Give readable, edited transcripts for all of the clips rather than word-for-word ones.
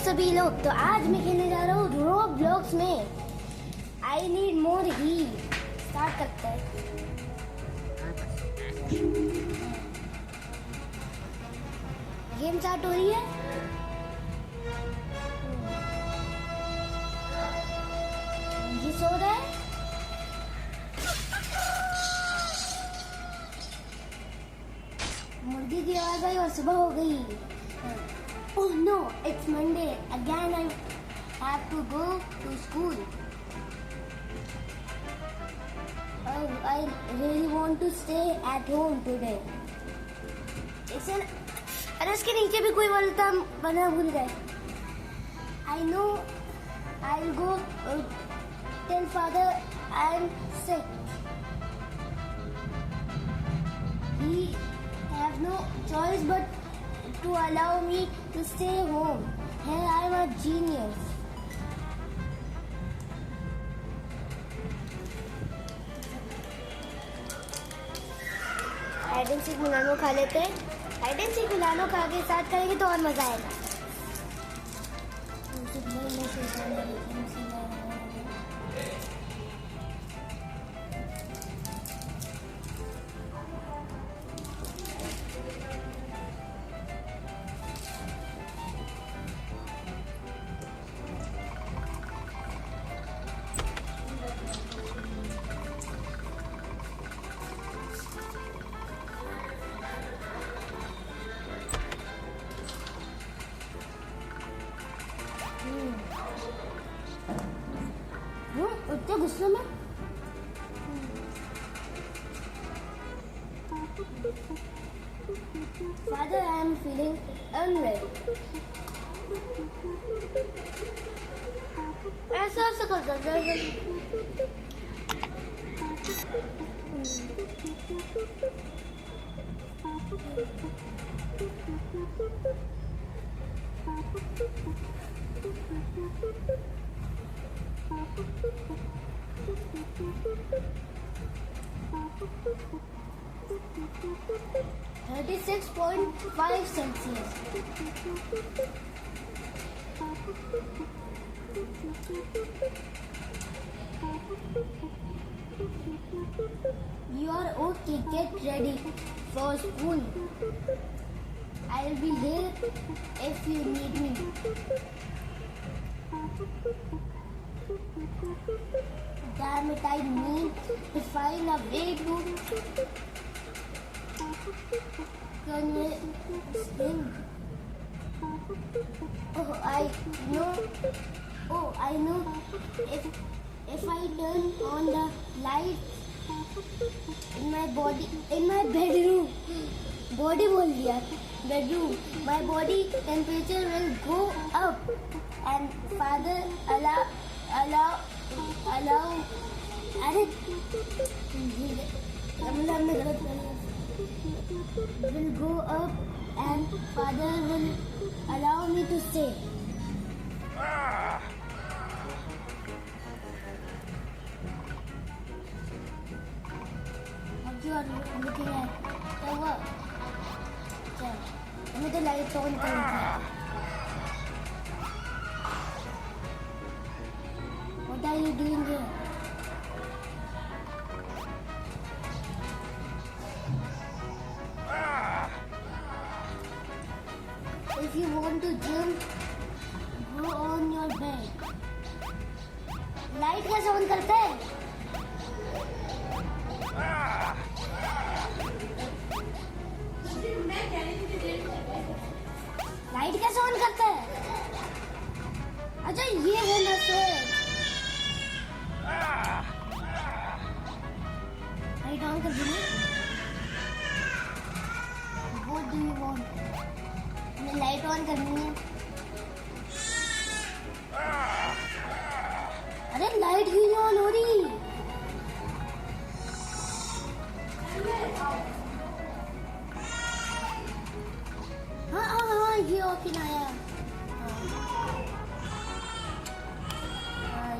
सभी लोग, तो आज मैं खेलने जा रहा हूँ रोब्लॉक्स में I need more he. Start करते हैं। गेम स्टार्ट हो रही है। ये सो रहा है। मुर्गी की आवाज आई और सुबह हो गई। Oh no, it's Monday. Again I have to go to school. Oh, I really want to stay at home today. इसे अरे इसके नीचे भी कोई बोलता बना भूल गए। I know I'll go tell father I'm sick. He have no choice but to allow me to stay home. Hey, I'm a genius. Hide and seek Milano खा लेते हैं। हाइड एंड सीक मिलानो खा के साथ करेंगे तो और मजा आएगा। इतने गुस्से में Father, I am feeling unready. ऐसा कर सकते हैं। 36.5 Celsius. You are okay. Get ready for school. I'll be here if you need me. Damn it, I need to find a way to swim. Oh, I know. If I turn on the light in my bedroom, body बोल दिया, bedroom, my body temperature will go up, and father allow अरे हमने गलत किया। will go up and father will allow me to stay. What you are looking at? The work. चल, हमें तो light on करनी है। What are you doing here? If you want to jump, go on your bed. Light कैसे on करते हैं? Light कैसे on करते हैं? अच्छा ये है ना सर। लाइट ऑन कर दूँ? What do you want? हमें लाइट ऑन करनी है। अरे लाइट क्यों नहीं ऑन हो रही? हाँ ये ऑप्शन आया।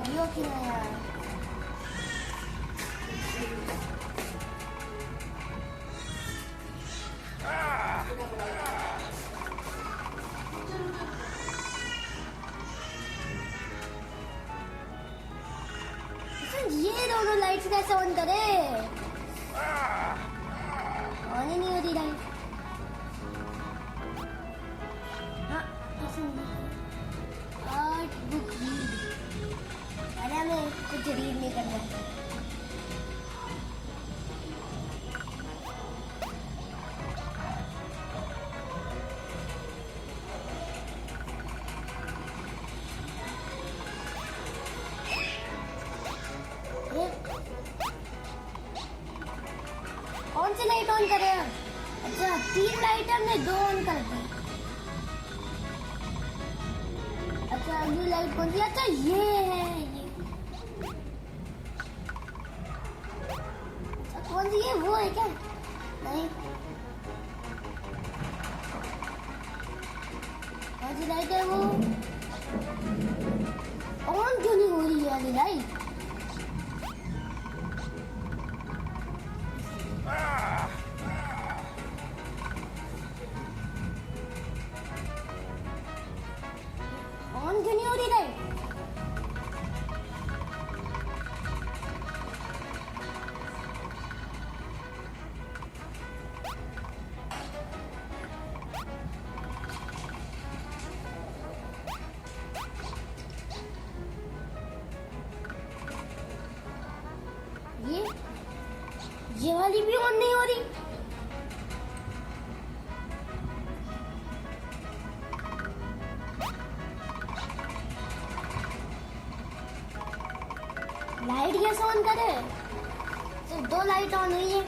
ये ऑप्शन आया। तो लाइट्स कैसे ऑन करे? ऑन ही नहीं हो रही लाइट। हाँ ऐसे नहीं। Art book read. अरे हमें कुछ रीड नहीं करना है। कौन सी लाइट ऑन करे? अच्छा 3 लाइट हमने 2 ऑन कर दी। अच्छा ये लाइट कौन सी? अच्छा ये है ये। अच्छा कौन सी है? वो है क्या? नहीं कौन सी लाइट है वो? ऑन क्यों नहीं हो रही है वाली लाइट? ऑन क्यों नहीं हो रही लाइट? ये वाली भी ऑन नहीं हो रही। लाइट कैसे ऑन करे? सिर्फ 2 लाइट ऑन हुई है।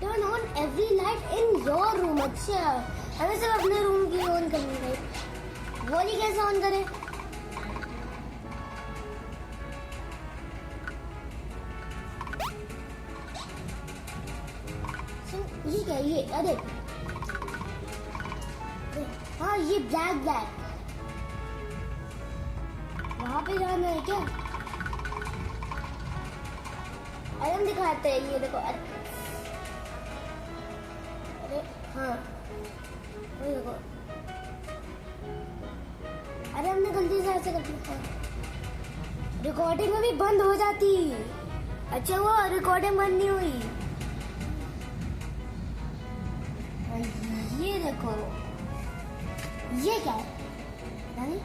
Turn on every light in your room. अच्छा हमें सिर्फ अपने रूम की ऑन करनी है। वो नहीं कैसे ऑन करे? ये क्या ये? अरे हाँ ये ब्लैक ब्लैक वहां पे जाना है क्या? अरे हम दिखाते हैं ये देखो। अरे हाँ वो देखो। अरे हमने गलती से ऐसे कर दिया। रिकॉर्डिंग में भी बंद हो जाती। अच्छा वो रिकॉर्डिंग बंद नहीं हुई। ये देखो ये क्या है? नानी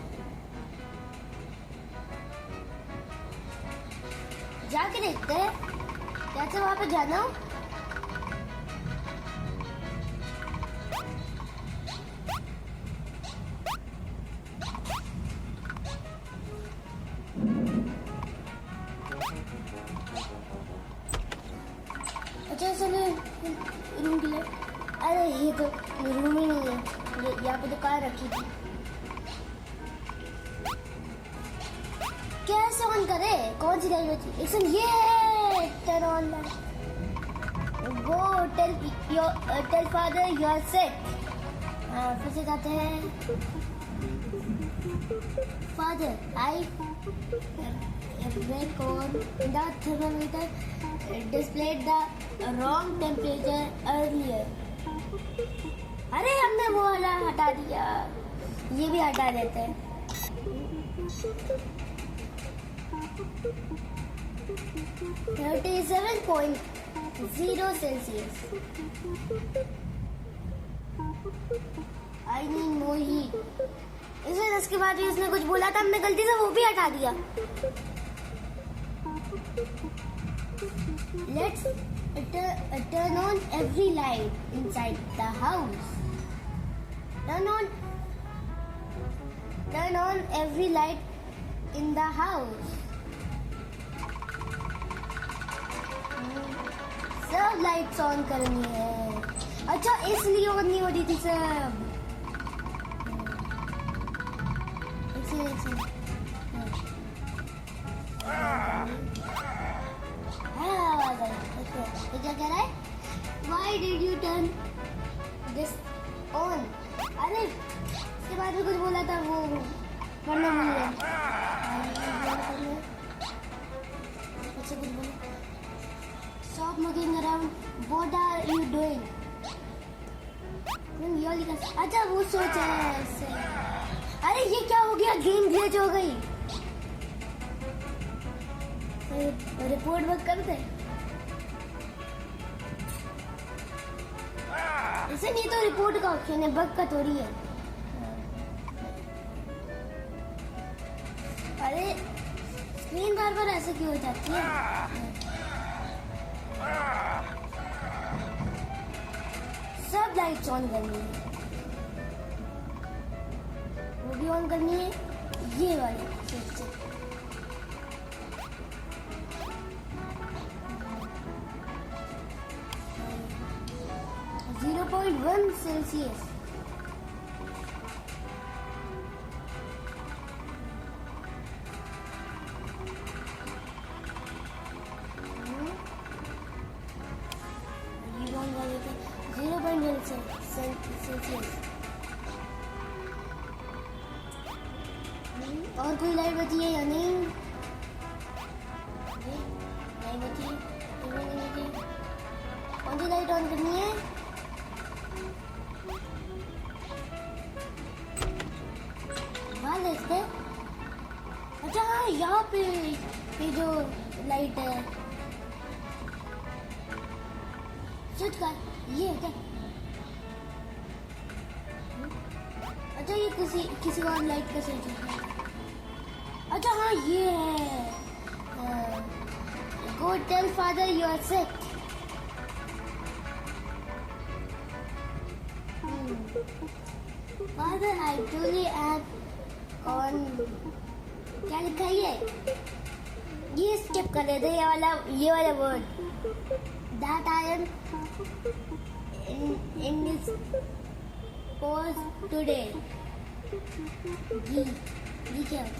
जाके देखते हैं कैसे वहां पे जाना। अच्छा चलो रूम के लिए। अरे ये तो रूम ही नहीं है। यहाँ पे तो कार रखी थी। कैसे ऑन करे? कौन सी लाइट बची? इसमें ये टर्न ऑन वो tell father you are set. फिर से जाते हैं। Father I went on the thermometer displayed the wrong temperature earlier. अरे हमने वो वाला हटा दिया। ये भी हटा देते हैं। 37.0 Celsius. I need more heat. इसके बाद भी उसने कुछ बोला था, हमने गलती से वो भी हटा दिया। Let's turn on every light inside the house. Turn on every light in the house. सब लाइट्स ऑन करनी है। अच्छा इसलिए ऑन नहीं हो रही थी सब। क्या कह रहा है? Why did you turn this on? अरे इसके बाद भी कुछ बोला था वो पढ़ना भूल गया। अच्छा कुछ बोला। Stop mucking around. doing? ये लिखा, अच्छा वो सोचा है ऐसे। अरे ये क्या हो गया, गेम ग्लिच हो गई। रिपोर्ट वर्क करते इसे, नहीं तो रिपोर्ट का ऑप्शन है, बग का थोड़ी है। अरे स्क्रीन बार बार ऐसे क्यों हो जाती है? सब लाइट्स ऑन करनी है, वो भी ऑन करनी है, ये वाले स्विच से। 0.1 सेल्सियस। और कोई लाइट बची है या नहीं? नहीं बची, कौन सी लाइट ऑन करनी है? देखते। अच्छा हाँ, यहाँ पे ये जो लाइट है स्विच का, ये है क्या? अच्छा ये किसी और लाइट का स्विच है। अच्छा हाँ ये है, go tell father you are sick. Father I टोली एम ऑन, क्या लिखा है ये स्किप कर देते, ये वाला word, that I am in this pose today. ये क्या होता है?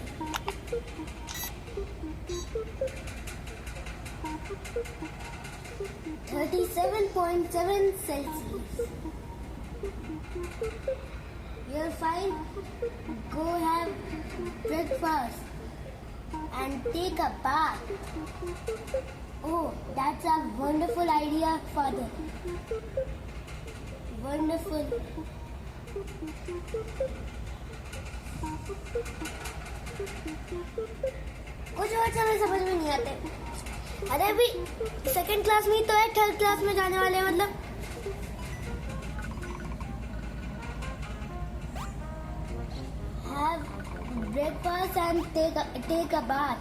37.7 Celsius. You're fine. Go have breakfast and take a bath. Oh, that's a wonderful idea, Father. Wonderful. कुछ वर्ड हमें समझ में नहीं आते। अरे अभी सेकंड क्लास में ही तो है, थर्ड क्लास में जाने वाले, मतलब have breakfast and take a bath.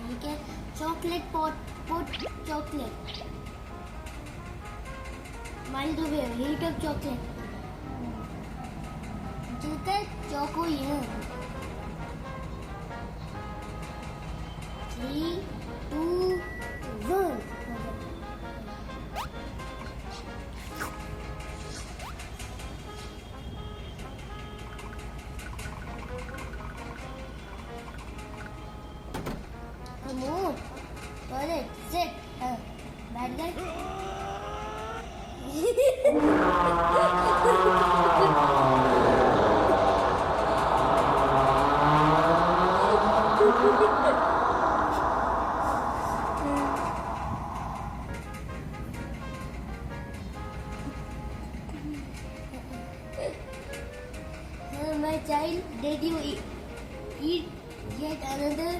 You can chocolate pot chocolate. Mild to wear, heat up chocolate. जिनका चौको ही है। 3, 2, 1। Come on, toilet, sit, bad guy. My child, did you eat yet another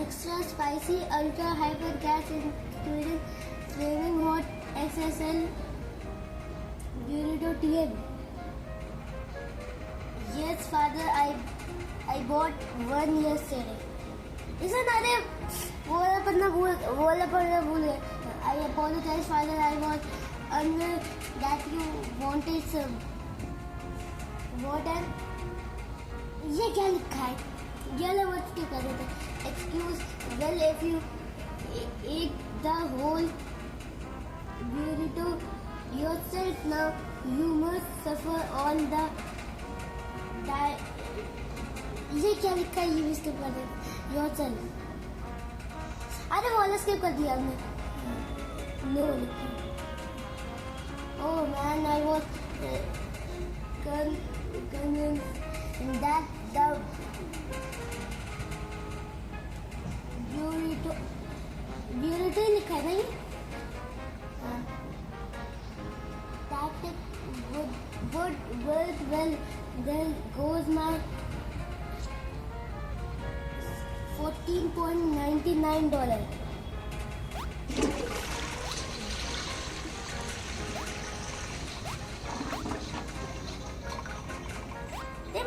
extra spicy ultra hyper gas including flaming hot XSL burrito TM? Yes, Father, I bought one yesterday. Isn't that it? बोला पढ़ना भूल गए। I apologize, Father. I was unaware that you wanted some. What and ये क्या लिखा है? ये वाला वर्ड क्यों कर रहे थे? Excuse, well, if you eat the whole burrito yourself now, you must suffer all the ये क्या लिखा है? ये भी स्किप कर दे। yourself। अरे वो वाला स्किप कर दिया हमने। No लिखा। Oh man, I was convinced that ब्यूरेटो लिखा है नहीं? That would work well. There goes my $14.99.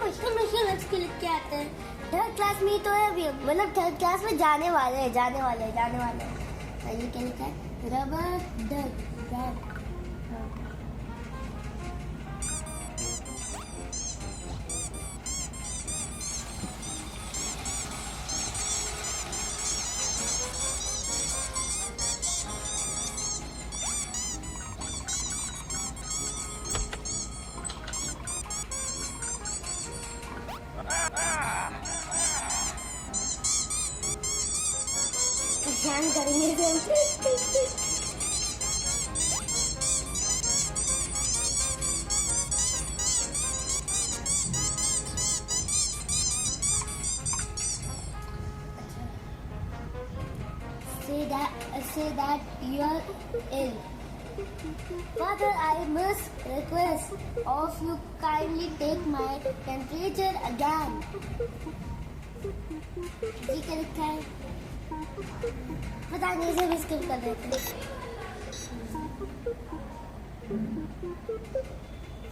मुश्किल के लिख के आते हैं। थर्ड क्लास में ही तो है अभी, मतलब थर्ड क्लास में जाने वाले हैं। ये क्या लिखा है? Rubber duck. ध्यान करेंगे say that you are ill. Father, I must request of you kindly take my temperature again. जी क्या लिखा है? पता नहीं, से स्किप कर देते हैं।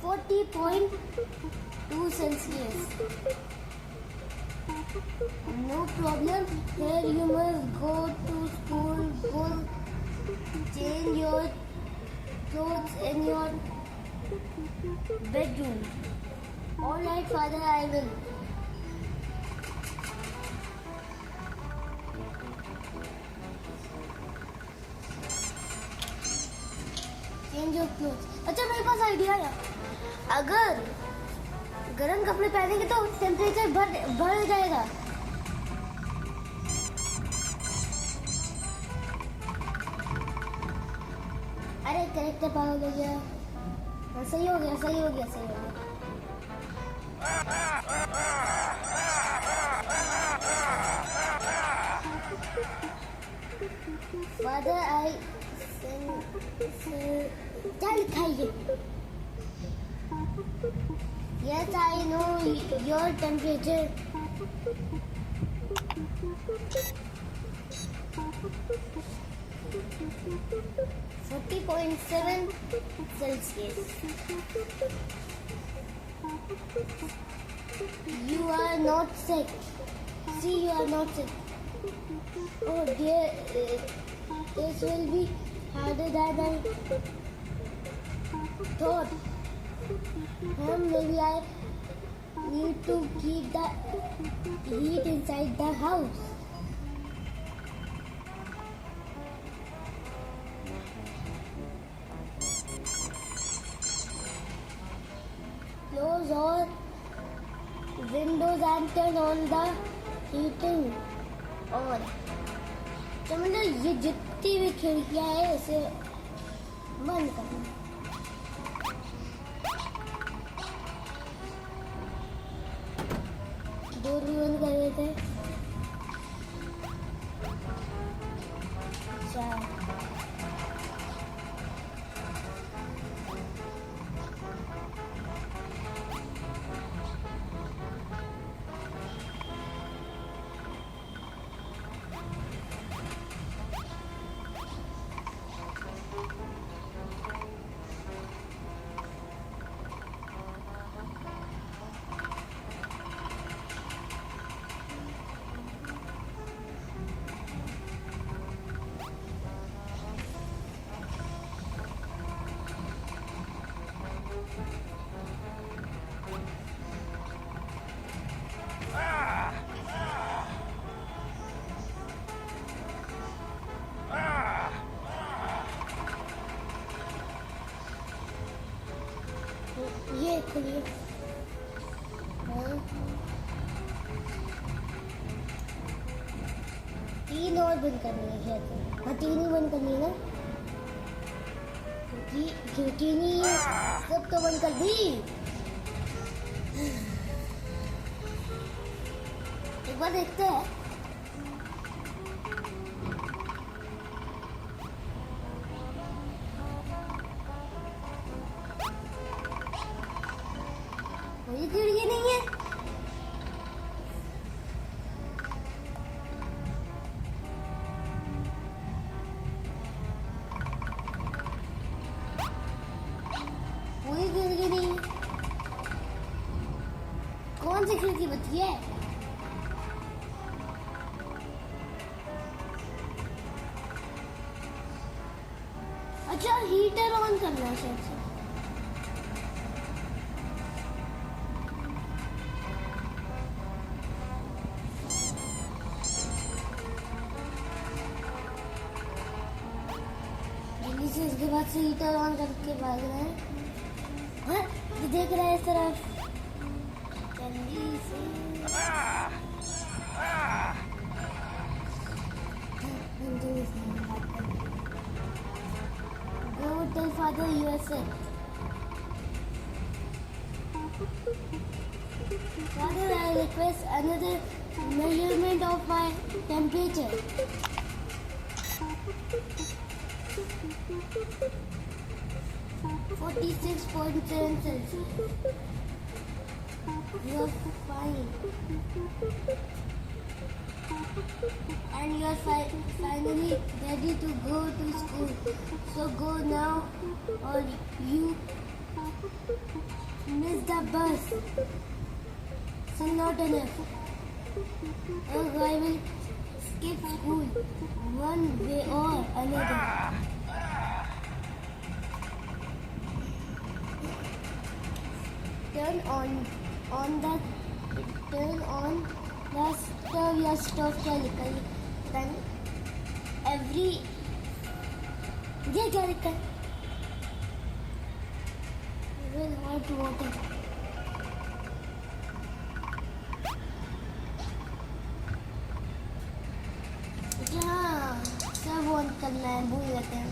40.2 Celsius. No problem. Here you must go to school. Go change your clothes in your bedroom. All right, Father, I will. Change your clothes. अच्छा, मेरे पास आइडिया है। अगर गर्म कपड़े पहनेंगे तो टेम्परेचर बढ़ जाएगा। अरे कैरेक्टर पागल हो गया। सही हो गया। Father, क्या लिखा है ये? Yes, I know your temperature. 40.7 Celsius. You are not sick. See, you are not sick. Oh dear, this will be harder than I thought. Maybe I need to keep the heat inside the house. Close all windows and turn on the heating on. तो मतलब ये जितनी भी खिड़कियां है इसे बंद करना। डोर भी बंद कर देते हैं। अच्छा, ये खुलिए। तीन और बंद करनी है शायद। हाँ, तीन ही बंद करनी है ना, खिड़की नहीं है। सब तो बंद कर दी। एक बार देखते हैं। कोई खिड़की नहीं है। कोई खिड़की नहीं है। कौन सी खिड़की बची है? अच्छा, हीटर ऑन करना है शायद से। जल्दी से इसके बाद से हीटर ऑन करके भाग रहे हैं। हाँ, ये देख रहा है इस तरफ। जल्दी से जल्दी से go tell father you are sick. Father, I request another measurement of my temperature. 46.7 Celsius. You are fine. And you are finally ready to go to school. So go now or you miss the bus. So not enough. Or I will skip school one way or another. Turn on the stove या stove क्या लिखा है? Then every ये क्या लिखा है? With hot water. हाँ, सब ऑन करना है, भूल जाते हैं।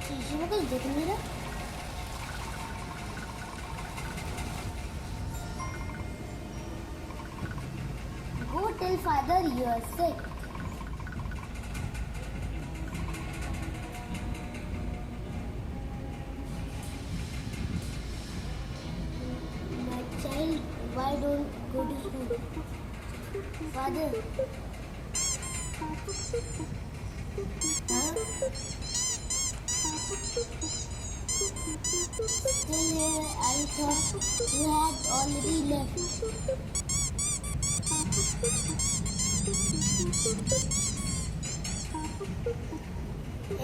शीशे में कुछ दिख नहीं रहा। Go tell father you are sick. My child, why don't go to school? Father. Huh? Still here, I thought you had already left.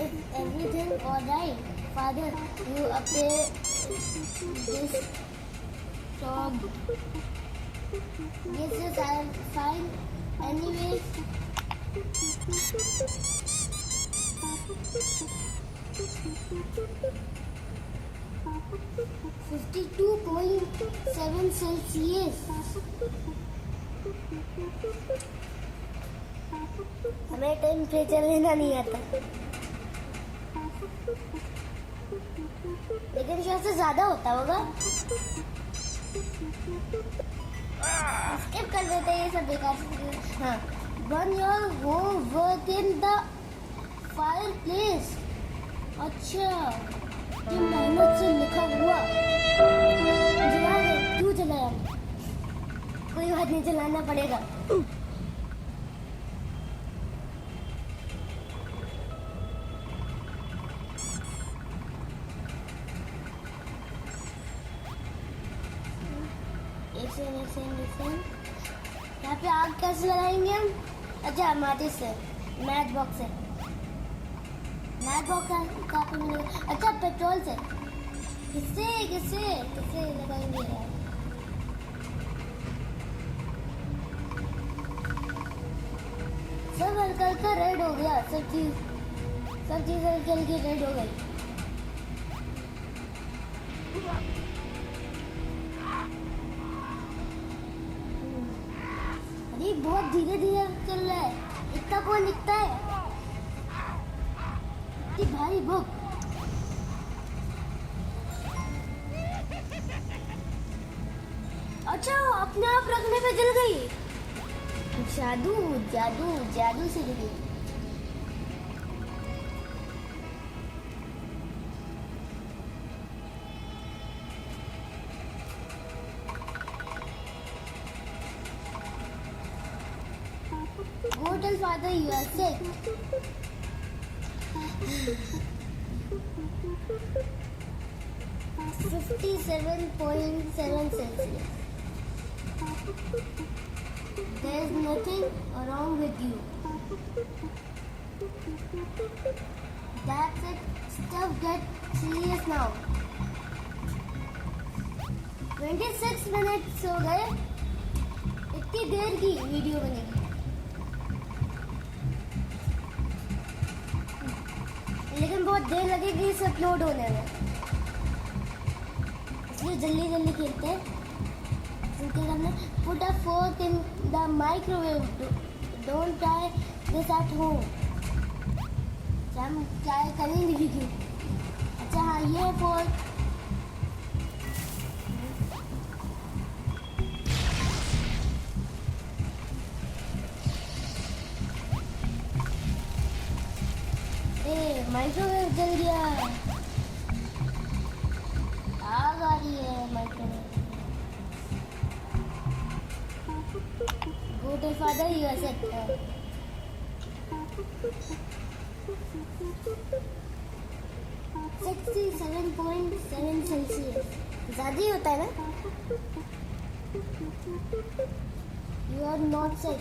Is everything alright? Father, you appear disturbed. Yes, I am fine. Anyways, 52.7 Celsius. हमें temperature लेना नहीं आता, लेकिन शायद से ज्यादा होता होगा। स्किप कर देते हैं ये सब बेकार से। हाँ, burn your homework in the fireplace. अच्छा, ये मेहनत से लिखा हुआ जला दे। क्यों जलाया? कोई बात नहीं, जलाना पड़ेगा। यहाँ पे आग कैसे लगाएंगे हम? अच्छा, माचिस से, मैच बॉक्स से। स्मार्ट बॉक्स कहाँ पे मिलेगा? अच्छा पेट्रोल से। किससे किससे किससे लगाएंगे यार? सब हल्का हल्का रेड हो गया, सब चीज हल्की हल्की रेड हो गई। अरे बहुत धीरे धीरे चल रहा है, इतना कौन लिखता है? इतनी भारी बुक। अच्छा अपने आप रखने पे जल गई। जादू जादू जादू से जल गई। Go tell father you are sick. 57.7 Celsius. There is nothing wrong with you. That's it. Stuff get serious now. 26 minutes हो गए। इतनी देर की वीडियो बनेगी। लेकिन बहुत देर लगेगी इसे अपलोड होने में, इसलिए जल्दी जल्दी खेलते हैं। क्योंकि हमने put a fork in the microwave, don't try this at home. हम ट्राई करेंगे भी क्यों? अच्छा हाँ ये फोर्क। माइक्रोवेव जल गया, आग आ रही है microwave. Go to father you are sick. 67.7 Celsius ज़्यादा ही होता है ना? You are not sick.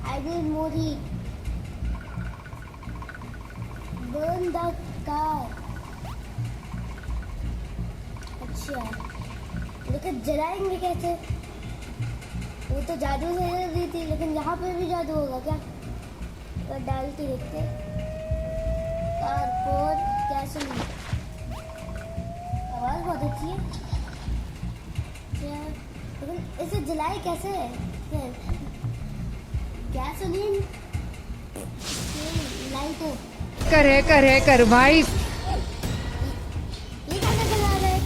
I need more heat. Burn the car. अच्छा लेकिन जलाएंगे कैसे? वो तो जादू से जल रही थी, लेकिन यहाँ पे भी जादू होगा क्या? तो डाल के देखते हैं। कारपोर गैसोलीन, आवाज़ बहुत अच्छी है। लेकिन इसे जलाए कैसे? गैसोलीन लाइटर कर भाई। ये कैसे जला रहे?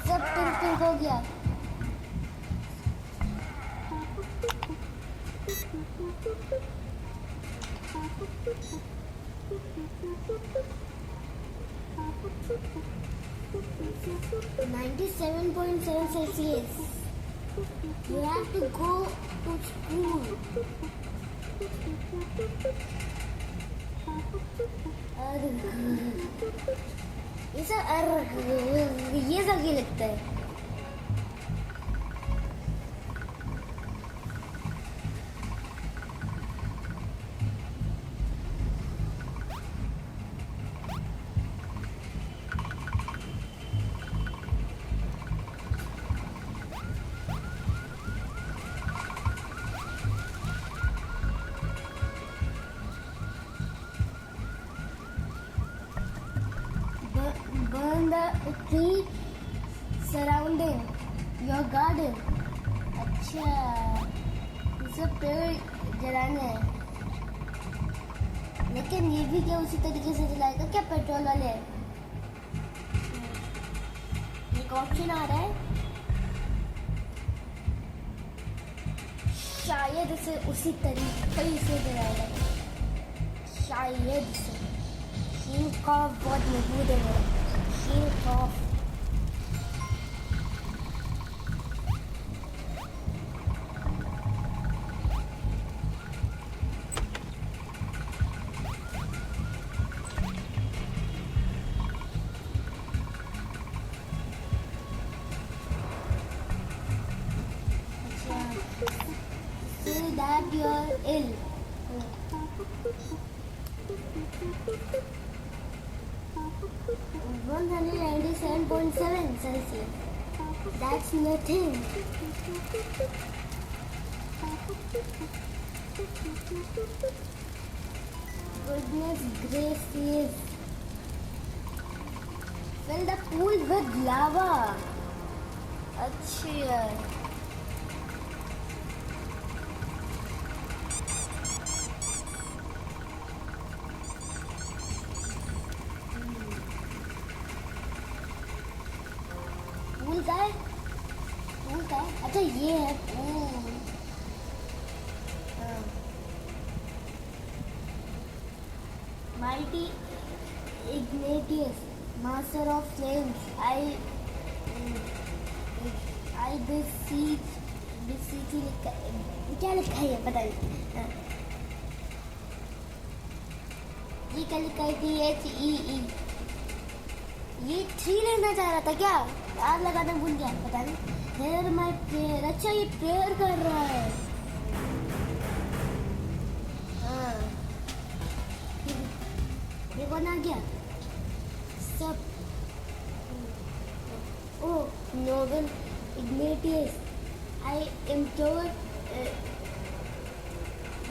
सब पिंक हो गया। .7 Celsius. You have to go to school. ये सब ये लगता है। Burn the tree surrounding your garden. अच्छा ये सब पेड़ जलाने हैं, लेकिन ये भी क्या उसी तरीके से जलाएगा क्या पेट्रोल वाले? एक ऑप्शन आ रहा है, शायद इसे उसी तरीके से जलाएगा, शायद से। शीन कॉफ बहुत मजबूत है मेरा, शीन कॉफ। that you're ill. 197.7 Celsius. That's nothing. Goodness gracious. Fill the pool with lava. अच्छा यार. पूल का है? पूल का है? अच्छा ये है pool. Mighty Ignatius, Master of Flames, I beseech लिखा क्या लिखा है पता नहीं. ये क्या लिखा है? THEE. ये 3 लेना चाह रहा था क्या? याद लगाना भूल गया, पता नहीं. Hear my prayer. अच्छा ये प्रेयर कर रहा है. हाँ ये कौन आ गया? सब. Oh, Noble Ignatius, I implore.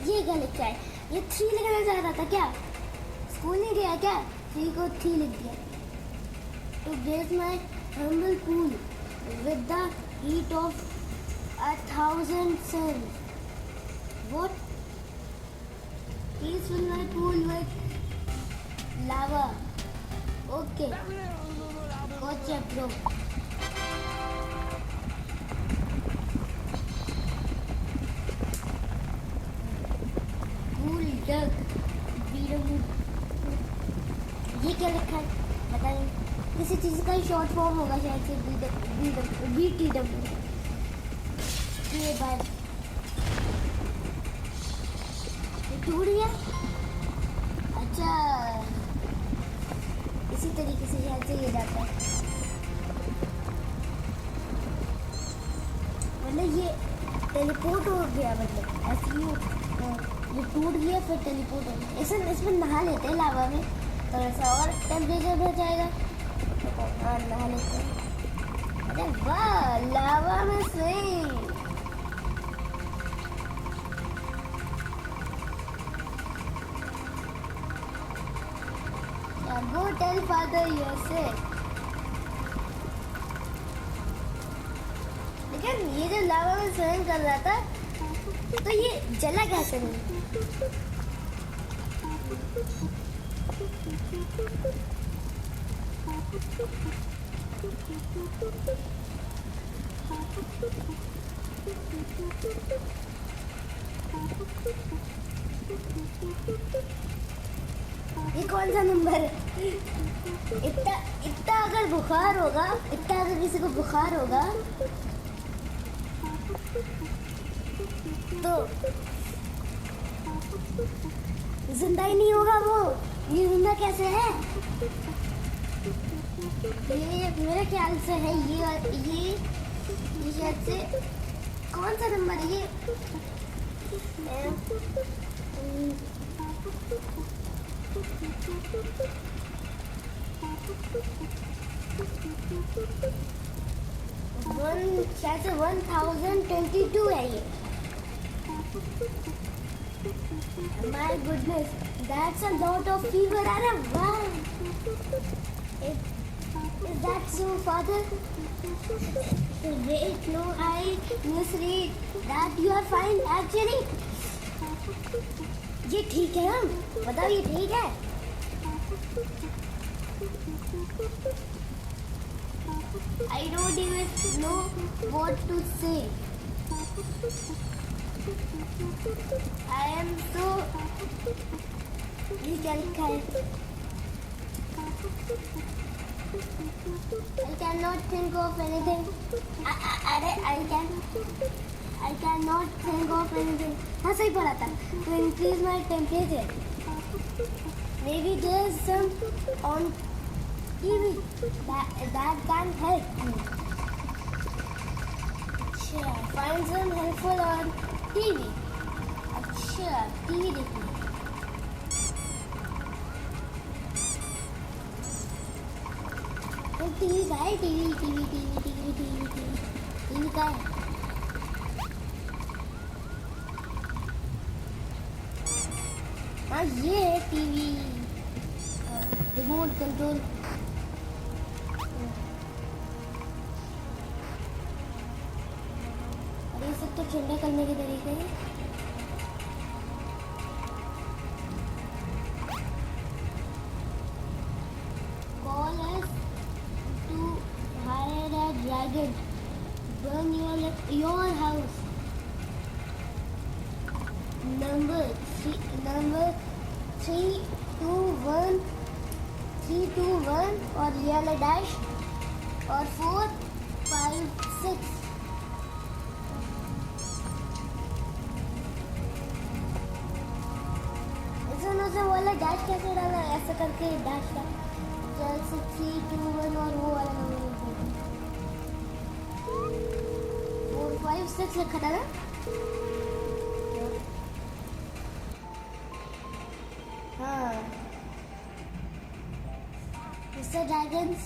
ये क्या लिखा है? ये 3 लिखना चाह रहा था क्या? स्कूल नहीं गया क्या? 3 को 3 लिख दिया. To grace my humble pool with the heat of 1,000 suns. What? Please fill my pool with lava. Okay. Gotcha, bro. Pool duck. ये क्या लिखा है? पता नहीं. किसी चीज़ का शॉर्ट फॉर्म होगा शायद से. BTW. ये बात ये टूट गया. अच्छा इसी तरीके से शायद से ये जाता है. मतलब ये टेलीपोर्ट हो गया. मतलब ऐसे ही ये टूट गया फिर टेलीपोर्ट हो गया. ऐसे इसमें नहा लेते हैं लावा में, थोड़ा सा और टेम्परेचर बढ़ जाएगा. हाँ नहा लेते हैं. अरे वाह लावा में swim. Go tell father you're sick. लेकिन ये जो लावा में स्विम कर रहा था तो ये जला कैसे नहीं? ये कौन सा नंबर है? इतना अगर बुखार होगा, इतना अगर किसी को बुखार होगा तो जिंदा ही नहीं होगा वो. ये जिंदा कैसे है? ये मेरे ख्याल से है ये शायद से कौन सा नंबर है ये? 1022 है ये. My goodness, that's a lot of fever. अरे वाह. Is that so, father? Wait, no, I misread that you are fine actually. ये ठीक है. हम बताओ ये ठीक है? I don't even know what to say. I am so. ये क्या लिखा है? I cannot think of anything. I cannot think of anything. हाँ सही पढ़ा था. To increase my temperature. Maybe there's some on TV that can help me. Sure, find some helpful on TV. TV का है, TV TV TV TV TV TV TV का है। हाँ ये है टीवी, रिमोट कंट्रोल। और ये सब तो ठंडा करने के तरीके हैं। Call us to hire a dragon, burn your house. Number 321 और रियल डैश और 4 5 6। से वाला डैश कैसे डाला, ऐसा करके डैश का 321 और वो वाला नंबर 4 5 6 लिखा था ना। हाँ, Mr. Dragons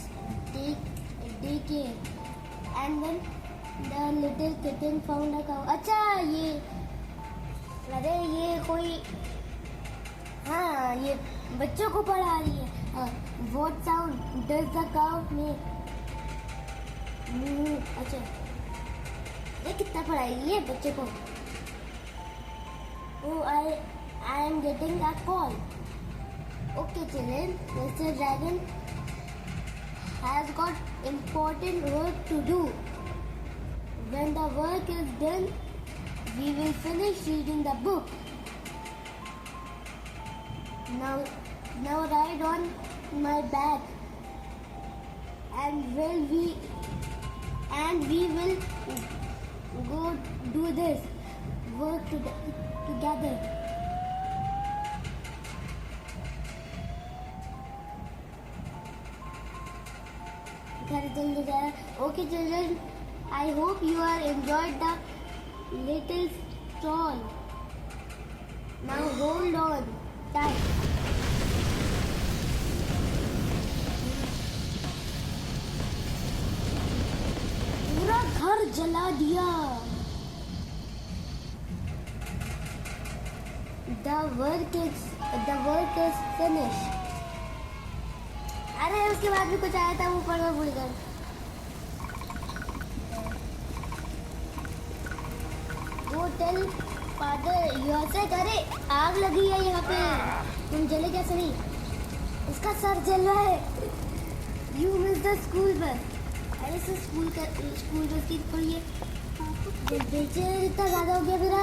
take it, and then the little kitten found a cow. अच्छा ये, अरे ये कोई, हाँ ये बच्चों को पढ़ा रही है। What sound does the cow make? अच्छा, ये कितना पढ़ाई है बच्चे को। Oh, I am getting a call. Okay, children, Mr. Dragon has got important work to do. When the work is done, we will finish reading the book. Now ride on my back, and we will go do this work together. Okay, children, I hope you are enjoyed the little stroll. Now hold on tight. पूरा घर जला दिया। The work is finished. अरे उसके बाद भी कुछ आया था, वो पढ़ना भूल गए। वो टेल फादर यूएसए, अरे आग लगी है यहाँ पे, तुम जले कैसे नहीं? इसका सर जल रहा है। You miss the school bus. अरे सर स्कूल बस की पढ़िए, टेम्परेचर इतना ज़्यादा हो गया मेरा।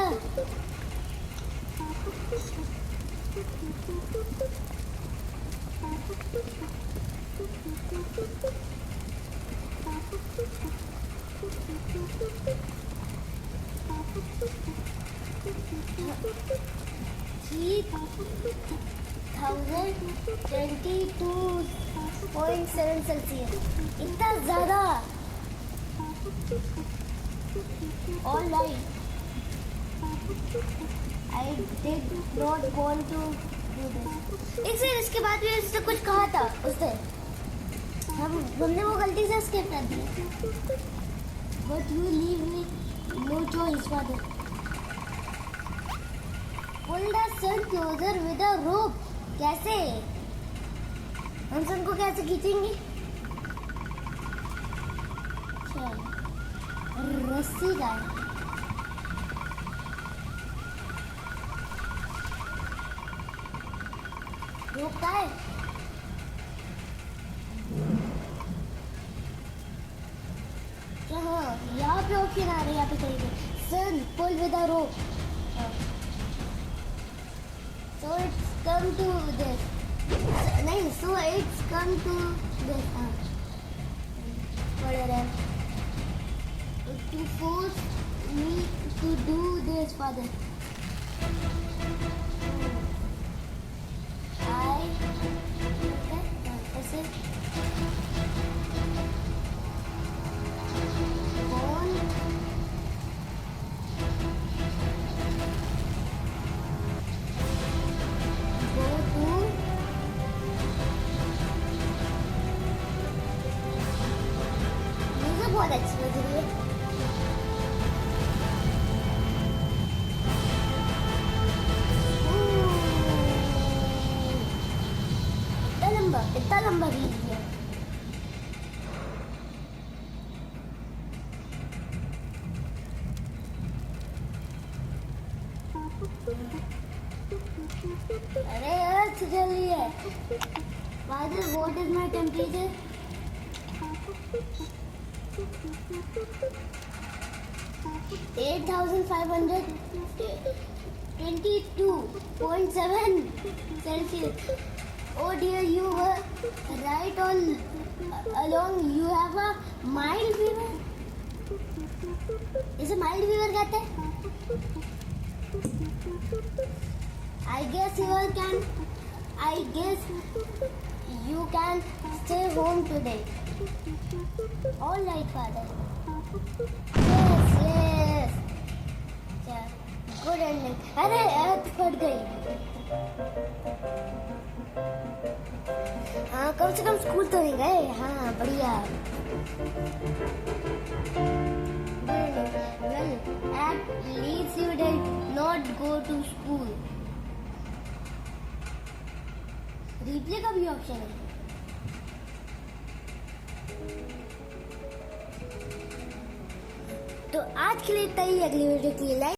सेल्सियस, इतना ज़्यादा। All right, I did not want to do this. इसके बाद भी उसने कुछ कहा था, उसने हमने वो गलती से स्किप कर दिया। But you leave me no choice, father. Pull the sun closer with a rope. कैसे? हम सन को कैसे खींचेंगे? रस्सी का रोकता है। हाँ, यहाँ पे ऑप्शन आ रहे हैं, यहाँ पे कहीं son pull with a rope. So it's come to this. नहीं, so it's come to this. Whatever. To force me to do this, father. ऐसे कितना लंबा खींच दिया। अरे अर्थ जल रही है। Father, what is my temperature? 8,522.7 Celsius. Oh dear, you were right all along. You have a mild fever. इसे mild fever कहते हैं? I guess you can stay home today. All right, Father. Yes. Good ending. अरे अर्थ फट गई। हाँ, कम से कम school तो नहीं गए। हाँ, बढ़िया। Well, at least you did not go to school. Replay का भी ऑप्शन है। तो आज के लिए इतना ही। अगली वीडियो के लिए लाइक